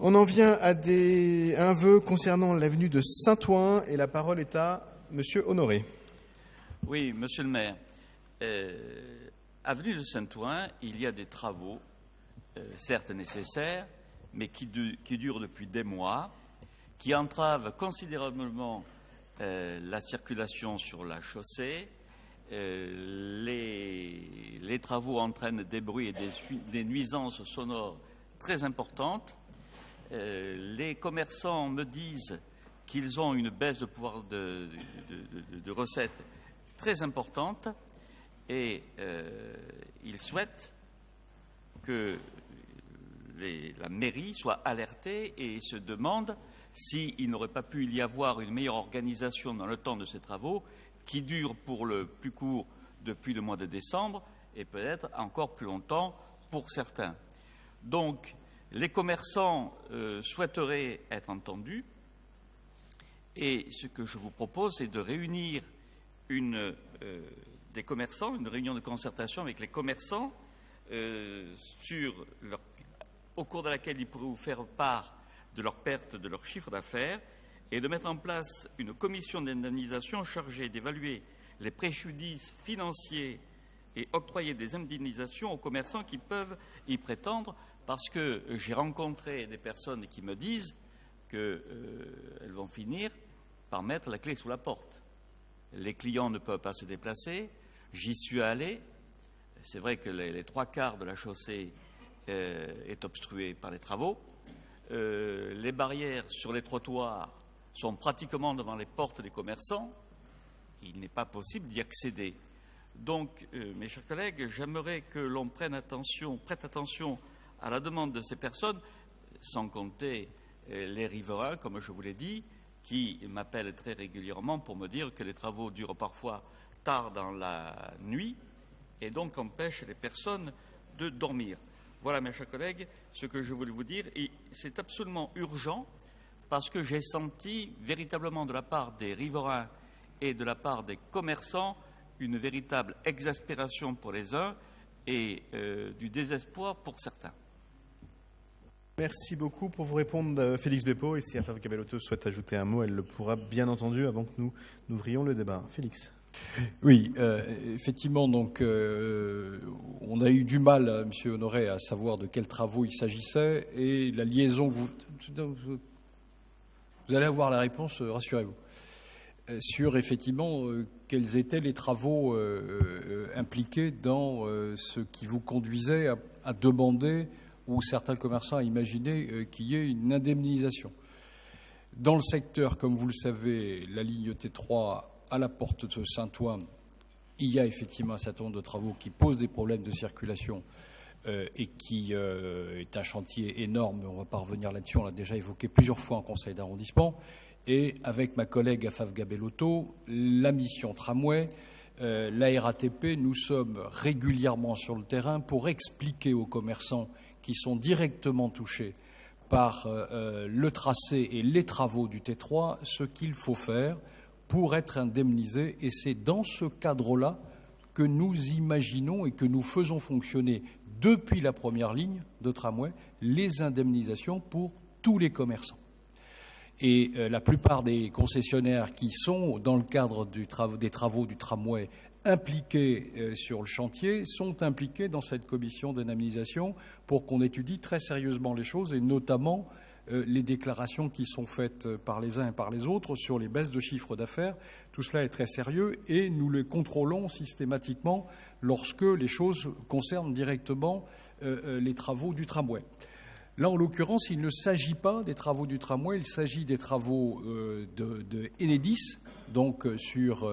On en vient à un vœu concernant l'avenue de Saint-Ouen et la parole est à Monsieur Honoré. Oui, Monsieur le maire. Avenue de Saint-Ouen, il y a des travaux, certes nécessaires, mais qui durent depuis des mois, qui entravent considérablement la circulation sur la chaussée. Les travaux entraînent des bruits et des nuisances sonores très importantes. Les commerçants me disent qu'ils ont une baisse de pouvoir de recettes très importante et ils souhaitent que la mairie soit alertée et se demande s'il n'aurait pas pu y avoir une meilleure organisation dans le temps de ces travaux qui durent pour le plus court depuis le mois de décembre et peut-être encore plus longtemps pour certains. Donc, les commerçants souhaiteraient être entendus et ce que je vous propose, c'est de réunir des commerçants, une réunion de concertation avec les commerçants au cours de laquelle ils pourraient vous faire part de leur perte de leur chiffre d'affaires et de mettre en place une commission d'indemnisation chargée d'évaluer les préjudices financiers et octroyer des indemnisations aux commerçants qui peuvent y prétendre, parce que j'ai rencontré des personnes qui me disent qu'elles vont finir par mettre la clé sous la porte. Les clients ne peuvent pas se déplacer. J'y suis allé. C'est vrai que les 3/4 de la chaussée est obstruée par les travaux. Les barrières sur les trottoirs sont pratiquement devant les portes des commerçants. Il n'est pas possible d'y accéder. Donc, mes chers collègues, j'aimerais que l'on prête attention à la demande de ces personnes, sans compter les riverains, comme je vous l'ai dit, qui m'appellent très régulièrement pour me dire que les travaux durent parfois tard dans la nuit et donc empêchent les personnes de dormir. Voilà, mes chers collègues, ce que je voulais vous dire. Et c'est absolument urgent parce que j'ai senti véritablement de la part des riverains et de la part des commerçants une véritable exaspération pour les uns et du désespoir pour certains. Merci beaucoup. Pour vous répondre, Félix Beppo. Et si Afaf Gabellotto souhaite ajouter un mot, elle le pourra bien entendu avant que nous n'ouvrions le débat. Félix. Oui, effectivement, donc on a eu du mal, M. Honoré, à savoir de quels travaux il s'agissait et la liaison. Vous allez avoir la réponse, rassurez-vous, sur effectivement quels étaient les travaux impliqués dans ce qui vous conduisait à demander, ou certains commerçants à imaginer qu'il y ait une indemnisation. Dans le secteur, comme vous le savez, la ligne T3 à la porte de Saint-Ouen, il y a effectivement un certain nombre de travaux qui posent des problèmes de circulation et qui est un chantier énorme. On ne va pas revenir là-dessus, on l'a déjà évoqué plusieurs fois en conseil d'arrondissement. Et avec ma collègue Afaf Gabellotto, la mission tramway, la RATP, nous sommes régulièrement sur le terrain pour expliquer aux commerçants qui sont directement touchés par le tracé et les travaux du T3 ce qu'il faut faire pour être indemnisé. Et c'est dans ce cadre-là que nous imaginons et que nous faisons fonctionner depuis la première ligne de tramway les indemnisations pour tous les commerçants. Et la plupart des concessionnaires qui sont dans le cadre des travaux du tramway impliqués sur le chantier sont impliqués dans cette commission d'indemnisation pour qu'on étudie très sérieusement les choses et notamment les déclarations qui sont faites par les uns et par les autres sur les baisses de chiffre d'affaires. Tout cela est très sérieux et nous les contrôlons systématiquement lorsque les choses concernent directement les travaux du tramway. Là, en l'occurrence, il ne s'agit pas des travaux du tramway, il s'agit des travaux de Enedis, donc sur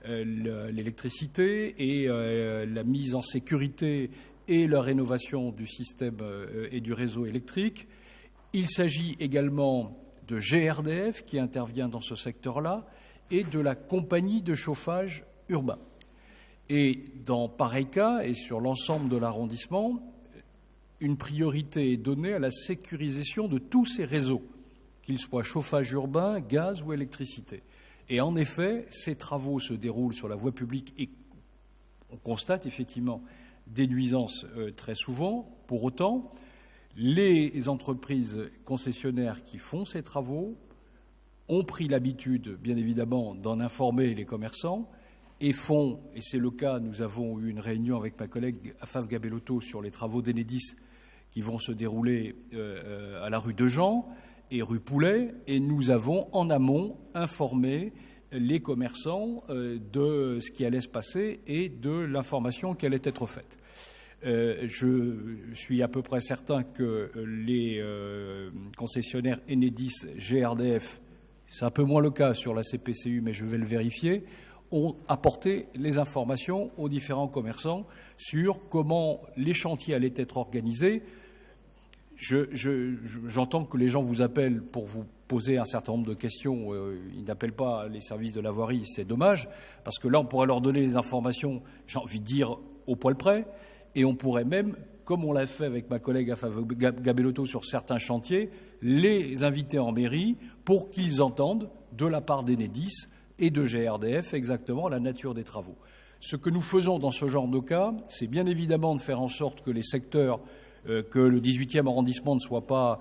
l'électricité et la mise en sécurité et la rénovation du système et du réseau électrique. Il s'agit également de GRDF qui intervient dans ce secteur-là et de la compagnie de chauffage urbain. Et dans pareil cas, et sur l'ensemble de l'arrondissement, une priorité est donnée à la sécurisation de tous ces réseaux, qu'ils soient chauffage urbain, gaz ou électricité. Et en effet, ces travaux se déroulent sur la voie publique et on constate effectivement des nuisances très souvent. Pour autant, Les entreprises concessionnaires qui font ces travaux ont pris l'habitude, bien évidemment, d'en informer les commerçants et font, et c'est le cas, nous avons eu une réunion avec ma collègue Afaf Gabellotto sur les travaux d'Enedis qui vont se dérouler à la rue de Jean et rue Poulet, et nous avons en amont informé les commerçants de ce qui allait se passer et de l'information qui allait être faite. Je suis à peu près certain que les concessionnaires Enedis, GRDF, c'est un peu moins le cas sur la CPCU, mais je vais le vérifier, ont apporté les informations aux différents commerçants sur comment les chantiers allaient être organisés. J'entends que les gens vous appellent pour vous poser un certain nombre de questions. Ils n'appellent pas les services de la voirie, c'est dommage, parce que là, on pourrait leur donner les informations, j'ai envie de dire, au poil près, et on pourrait même, comme on l'a fait avec ma collègue Afaf Gabellotto sur certains chantiers, les inviter en mairie pour qu'ils entendent de la part d'Enedis et de GRDF exactement la nature des travaux. Ce que nous faisons dans ce genre de cas, c'est bien évidemment de faire en sorte que les secteurs, que le 18e arrondissement ne soit pas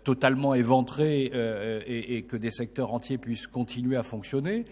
totalement éventré et que des secteurs entiers puissent continuer à fonctionner.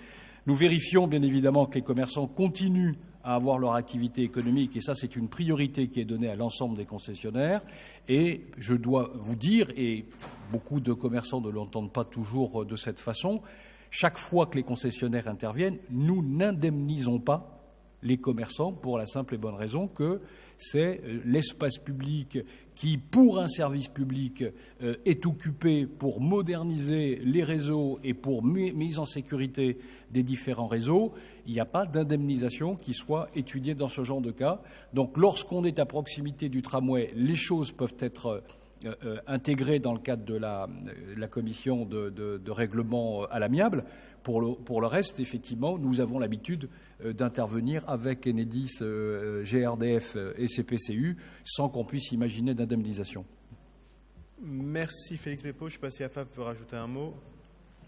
Nous vérifions bien évidemment que les commerçants continuent à avoir leur activité économique, et ça c'est une priorité qui est donnée à l'ensemble des concessionnaires. Et je dois vous dire, et beaucoup de commerçants ne l'entendent pas toujours de cette façon, chaque fois que les concessionnaires interviennent, nous n'indemnisons pas les commerçants pour la simple et bonne raison que c'est l'espace public qui, pour un service public, est occupé pour moderniser les réseaux et pour mise en sécurité des différents réseaux. Il n'y a pas d'indemnisation qui soit étudiée dans ce genre de cas. Donc lorsqu'on est à proximité du tramway, les choses peuvent être intégrées dans le cadre de la commission de règlement à l'amiable. Pour le reste, effectivement, nous avons l'habitude d'intervenir avec Enedis, GRDF et CPCU sans qu'on puisse imaginer d'indemnisation. Merci Félix Beppo. Je ne sais pas si Afaf veut rajouter un mot.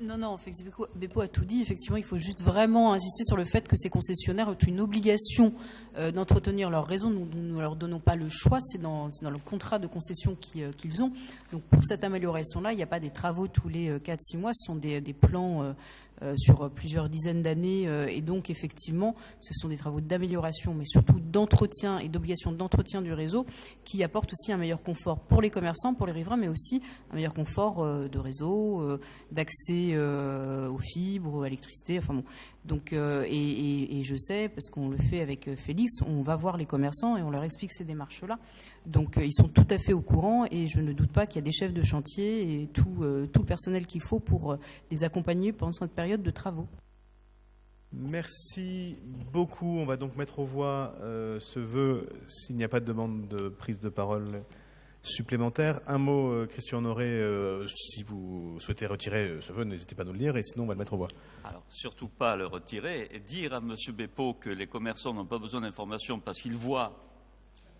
Non, Félix Beppo a tout dit. Effectivement, il faut juste vraiment insister sur le fait que ces concessionnaires ont une obligation d'entretenir leur réseau. Nous ne leur donnons pas le choix, c'est dans le contrat de concession qu'ils ont. Donc pour cette amélioration-là, il n'y a pas des travaux tous les 4-6 mois, ce sont des plans sur plusieurs dizaines d'années. Et donc effectivement, ce sont des travaux d'amélioration, mais surtout d'entretien et d'obligation d'entretien du réseau qui apportent aussi un meilleur confort pour les commerçants, pour les riverains, mais aussi un meilleur confort de réseau, d'accès aux fibres, à l'électricité, enfin bon. Donc, et je sais, parce qu'on le fait avec Félix, on va voir les commerçants et on leur explique ces démarches-là. Donc ils sont tout à fait au courant et je ne doute pas qu'il y a des chefs de chantier et tout le personnel qu'il faut pour les accompagner pendant cette période de travaux. Merci beaucoup. On va donc mettre aux voix ce vœu s'il n'y a pas de demande de prise de parole supplémentaire. Un mot, Christian Honoré, si vous souhaitez retirer ce vœu, n'hésitez pas à nous le dire, et sinon on va le mettre au voie. Alors, surtout pas le retirer, et dire à M. Beppo que les commerçants n'ont pas besoin d'informations parce qu'ils voient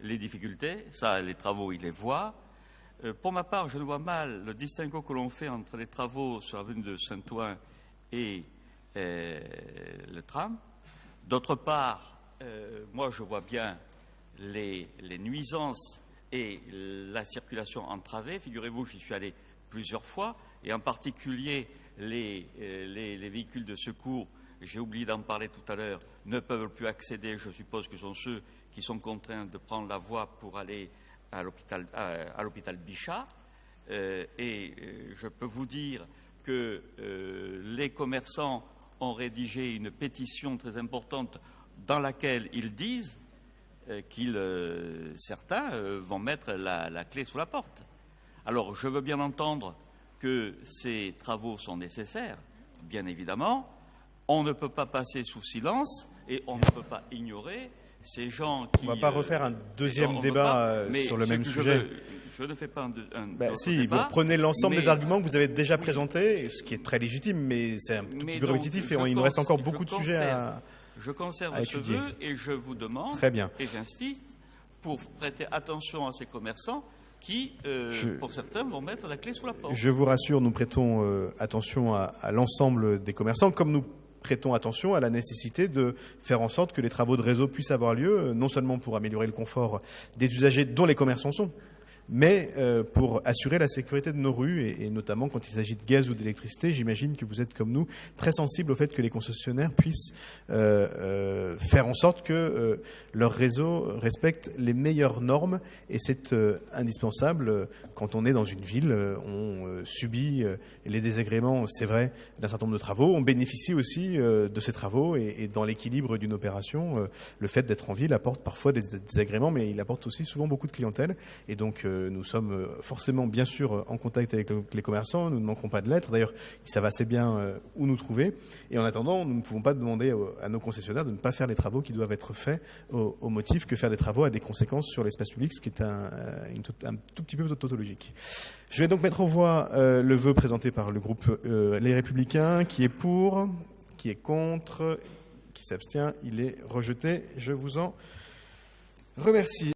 les difficultés, ça, les travaux, ils les voient. Pour ma part, je ne vois mal le distinguo que l'on fait entre les travaux sur l'avenue de Saint-Ouen et le tram. D'autre part, moi, je vois bien les nuisances et la circulation entravée. Figurez-vous, j'y suis allé plusieurs fois, et en particulier les véhicules de secours, j'ai oublié d'en parler tout à l'heure, ne peuvent plus accéder, je suppose que ce sont ceux qui sont contraints de prendre la voie pour aller à l'hôpital Bichat. Et je peux vous dire que les commerçants ont rédigé une pétition très importante dans laquelle ils disent certains vont mettre la clé sous la porte. Alors, je veux bien entendre que ces travaux sont nécessaires, bien évidemment. On ne peut pas passer sous silence et on ne peut pas ignorer ces gens qui... On ne va pas refaire un deuxième débat sur le même sujet. Je ne fais pas si, débat, vous reprenez l'ensemble des arguments que vous avez déjà présentés, ce qui est très légitime, mais c'est un tout petit peu répétitif et il nous reste encore beaucoup de sujets à... Je conserve ce vœu et je vous demande, et j'insiste, pour prêter attention à ces commerçants qui, pour certains, vont mettre la clé sous la porte. Je vous rassure, nous prêtons attention à l'ensemble des commerçants, comme nous prêtons attention à la nécessité de faire en sorte que les travaux de réseau puissent avoir lieu, non seulement pour améliorer le confort des usagers dont les commerçants sont, mais pour assurer la sécurité de nos rues, et notamment quand il s'agit de gaz ou d'électricité. J'imagine que vous êtes comme nous très sensibles au fait que les concessionnaires puissent faire en sorte que leur réseau respecte les meilleures normes, et c'est indispensable quand on est dans une ville. On subit les désagréments, c'est vrai, d'un certain nombre de travaux. On bénéficie aussi de ces travaux, et dans l'équilibre d'une opération, le fait d'être en ville apporte parfois des désagréments, mais il apporte aussi souvent beaucoup de clientèle. Et donc nous sommes forcément bien sûr en contact avec les commerçants, nous ne manquerons pas de l'être. D'ailleurs, ils savent assez bien où nous trouver. Et en attendant, nous ne pouvons pas demander à nos concessionnaires de ne pas faire les travaux qui doivent être faits, au motif que faire des travaux a des conséquences sur l'espace public, ce qui est un tout petit peu tautologique. Je vais donc mettre en voie le vœu présenté par le groupe Les Républicains. Qui est pour, qui est contre, qui s'abstient, il est rejeté. Je vous en remercie.